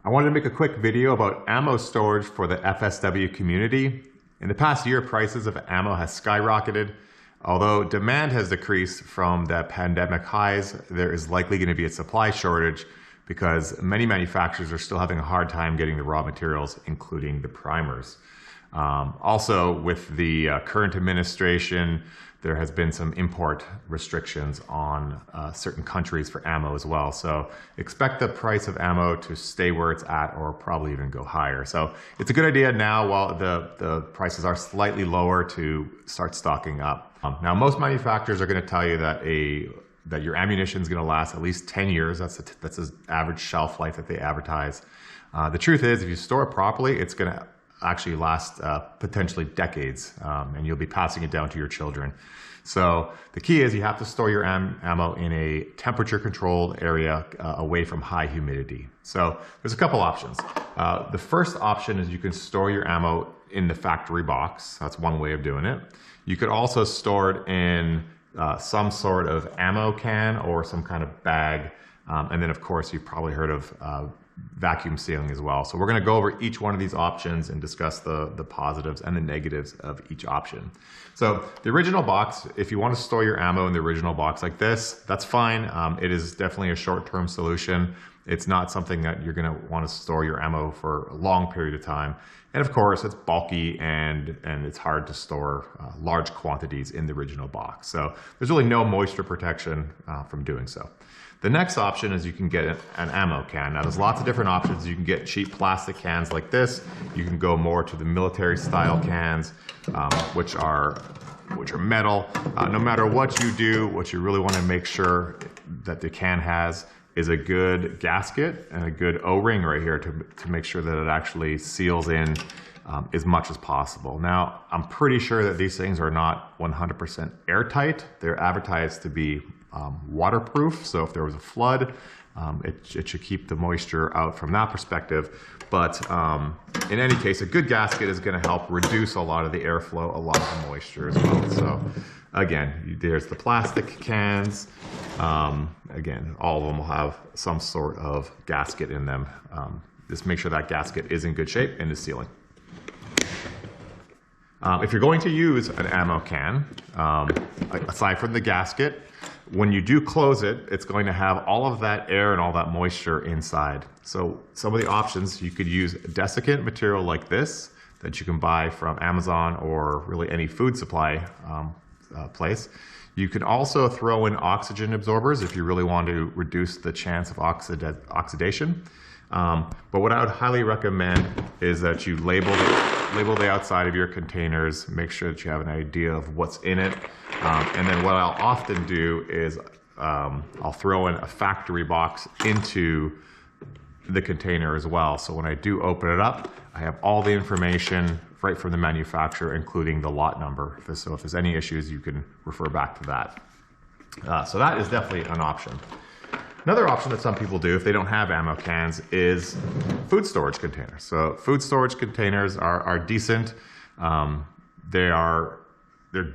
I wanted to make a quick video about ammo storage for the FSW community. In the past year, prices of ammo has skyrocketed. Although demand has decreased from the pandemic highs, there is likely going to be a supply shortage because many manufacturers are still having a hard time getting the raw materials, including the primers. Also, with the current administration, there has been some import restrictions on certain countries for ammo as well. So expect the price of ammo to stay where it's at or probably even go higher. So it's a good idea now while the prices are slightly lower to start stocking up. Now, most manufacturers are going to tell you that your ammunition is going to last at least 10 years. That's the average shelf life that they advertise. The truth is, if you store it properly, it's going to actually last potentially decades, and you'll be passing it down to your children. So the key is you have to store your ammo in a temperature controlled area away from high humidity. So there's a couple options. The first option is you can store your ammo in the factory box. That's one way of doing it. You could also store it in some sort of ammo can or some kind of bag. And then of course you've probably heard of vacuum sealing as well. So we're going to go over each one of these options and discuss the positives and the negatives of each option. So the original box, if you want to store your ammo in the original box like this, that's fine. It is definitely a short-term solution. It's not something that you're going to want to store your ammo for a long period of time. And of course, it's bulky and it's hard to store large quantities in the original box. So there's really no moisture protection from doing so. The next option is you can get an ammo can. Now there's lots of different options. You can get cheap plastic cans like this. You can go more to the military style cans, which are metal. No matter what you do, what you really want to make sure that the can has is a good gasket and a good O-ring right here to make sure that it actually seals in as much as possible. Now, I'm pretty sure that these things are not 100% airtight. They're advertised to be waterproof, so if there was a flood, it should keep the moisture out from that perspective. But in any case, a good gasket is going to help reduce a lot of the airflow, a lot of the moisture as well. So again, there's the plastic cans. Again, all of them will have some sort of gasket in them. Just make sure that gasket is in good shape and is sealing. If you're going to use an ammo can, aside from the gasket, when you do close it, it's going to have all of that air and all that moisture inside. So some of the options, you could use desiccant material like this that you can buy from Amazon or really any food supply place. You can also throw in oxygen absorbers if you really want to reduce the chance of oxidation. But what I would highly recommend is that you label the outside of your containers, make sure that you have an idea of what's in it. And then what I'll often do is I'll throw in a factory box into the container as well. So when I do open it up, I have all the information right from the manufacturer, including the lot number. So if there's any issues, you can refer back to that. So that is definitely an option. Another option that some people do if they don't have ammo cans is food storage containers. So food storage containers are decent. They're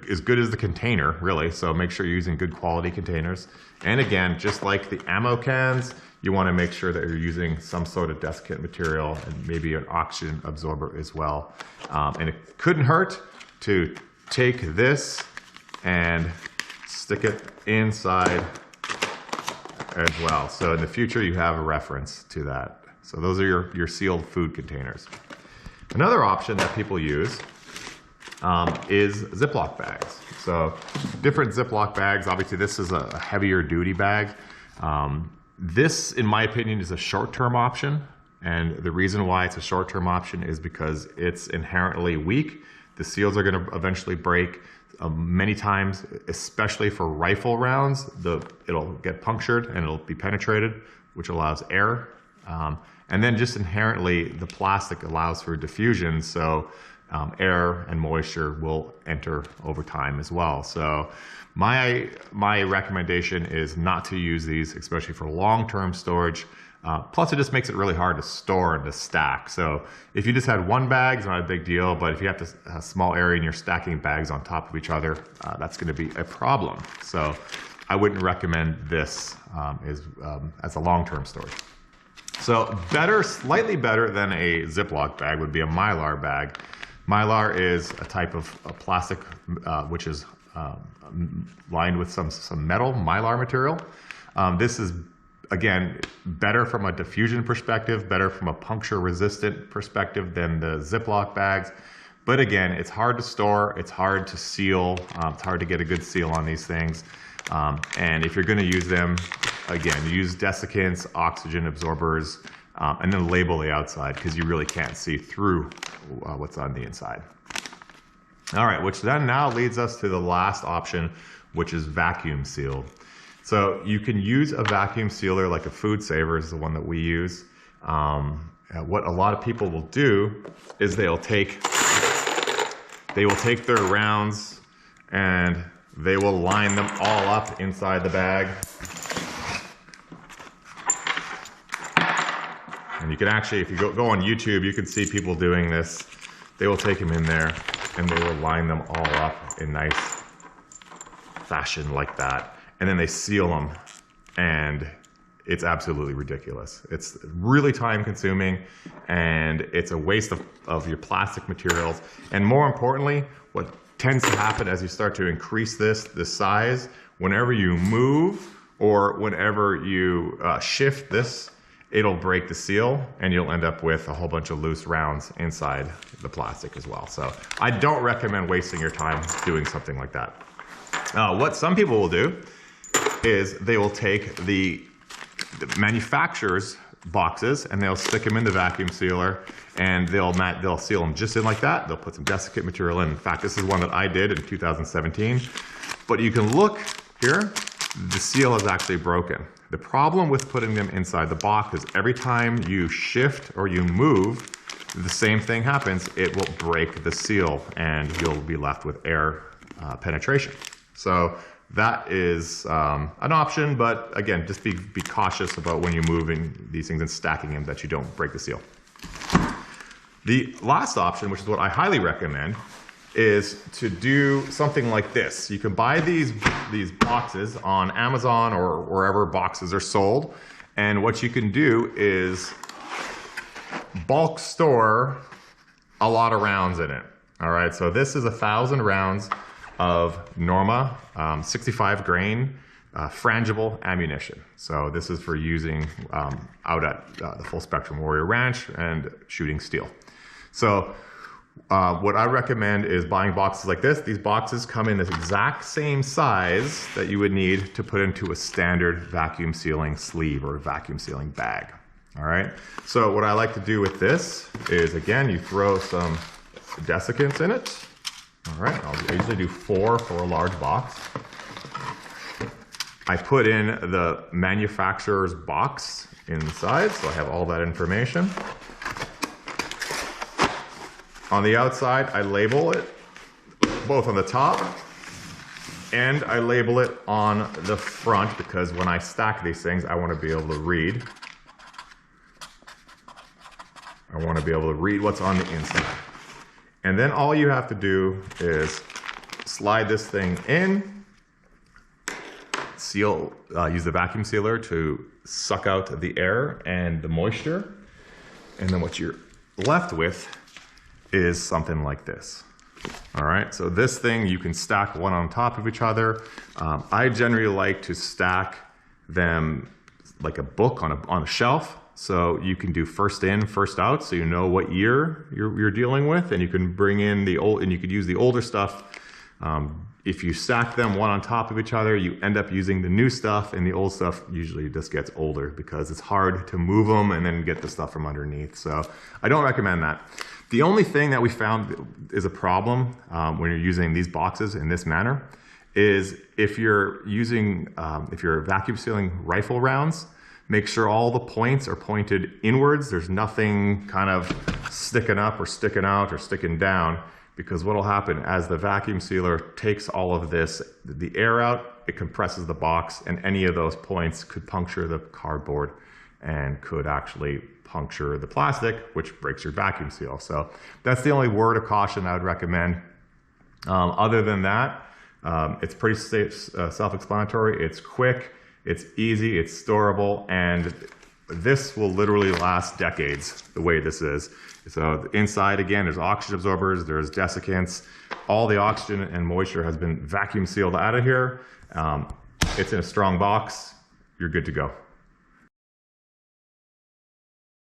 as good as the container, really. So make sure you're using good quality containers. And again, just like the ammo cans, you want to make sure that you're using some sort of desiccant material and maybe an oxygen absorber as well. And it couldn't hurt to take this and stick it inside as well. So in the future, you have a reference to that. So those are your sealed food containers. Another option that people use is Ziploc bags. So different Ziploc bags. Obviously, this is a heavier duty bag. This, in my opinion, is a short-term option. And the reason why it's a short-term option is because it's inherently weak. The seals are going to eventually break. Many times, especially for rifle rounds, it'll get punctured and it'll be penetrated, which allows air. And then just inherently, the plastic allows for diffusion, so air and moisture will enter over time as well. So my recommendation is not to use these, especially for long-term storage. Plus, it just makes it really hard to store and to stack. So if you just had one bag, it's not a big deal. But if you have a small area and you're stacking bags on top of each other, that's going to be a problem. So I wouldn't recommend this as a long-term storage. So better, slightly better than a Ziploc bag would be a Mylar bag. Mylar is a type of plastic which is lined with some metal, Mylar material. This is, again, better from a diffusion perspective, better from a puncture resistant perspective than the Ziploc bags. But again, it's hard to store, it's hard to seal, it's hard to get a good seal on these things. And if you're gonna use them, again, use desiccants, oxygen absorbers, and then label the outside because you really can't see through what's on the inside. All right, which then now leads us to the last option, which is vacuum sealed. So you can use a vacuum sealer like a Food Saver is the one that we use. What a lot of people will do is they will take their rounds and they will line them all up inside the bag. And you can actually, if you go on YouTube, you can see people doing this. They will take them in there and they will line them all up in nice fashion like that. And then they seal them, and it's absolutely ridiculous. It's really time consuming, and it's a waste of your plastic materials. And more importantly, what tends to happen as you start to increase the size, whenever you move or whenever you shift this, it'll break the seal and you'll end up with a whole bunch of loose rounds inside the plastic as well. So I don't recommend wasting your time doing something like that. What some people will do is they will take the manufacturer's boxes and they'll stick them in the vacuum sealer, and they'll seal them just in like that. They'll put some desiccant material in. In fact, this is one that I did in 2017. But you can look here, the seal is actually broken. The problem with putting them inside the box is every time you shift or you move, the same thing happens. It will break the seal and you'll be left with air penetration. So that is an option, but again, just be cautious about when you're moving these things and stacking them that you don't break the seal. The last option, which is what I highly recommend, is to do something like this. You can buy these boxes on Amazon or wherever boxes are sold, and what you can do is bulk store a lot of rounds in it. All right, so this is 1,000 rounds of Norma 65 grain frangible ammunition. So this is for using out at the Full Spectrum Warrior Ranch and shooting steel. So what I recommend is buying boxes like this. These boxes come in the exact same size that you would need to put into a standard vacuum sealing sleeve or vacuum sealing bag. All right, so what I like to do with this is, again, you throw some desiccants in it. All right, I usually do 4 for a large box. I put in the manufacturer's box inside, so I have all that information. On the outside, I label it, both on the top and I label it on the front, because when I stack these things, I want to be able to read. I want to be able to read what's on the inside. And then all you have to do is slide this thing in, seal, use the vacuum sealer to suck out the air and the moisture. And then what you're left with is something like this. All right, so this thing you can stack one on top of each other. I generally like to stack them like a book on a shelf. So you can do first in, first out, so you know what year you're dealing with, and you can bring in the old, and you could use the older stuff. If you stack them one on top of each other, you end up using the new stuff, and the old stuff usually just gets older because it's hard to move them and then get the stuff from underneath. So I don't recommend that. The only thing that we found is a problem when you're using these boxes in this manner is if you're using, if you're vacuum sealing rifle rounds, make sure all the points are pointed inwards. There's nothing kind of sticking up or sticking out or sticking down, because what will happen as the vacuum sealer takes all of this, the air out, it compresses the box, and any of those points could puncture the cardboard and could actually puncture the plastic, which breaks your vacuum seal. So that's the only word of caution I would recommend. Other than that, it's pretty self-explanatory. It's quick, it's easy, it's storable, and this will literally last decades the way this is. So inside, again, there's oxygen absorbers, there's desiccants. All the oxygen and moisture has been vacuum sealed out of here. It's in a strong box. You're good to go.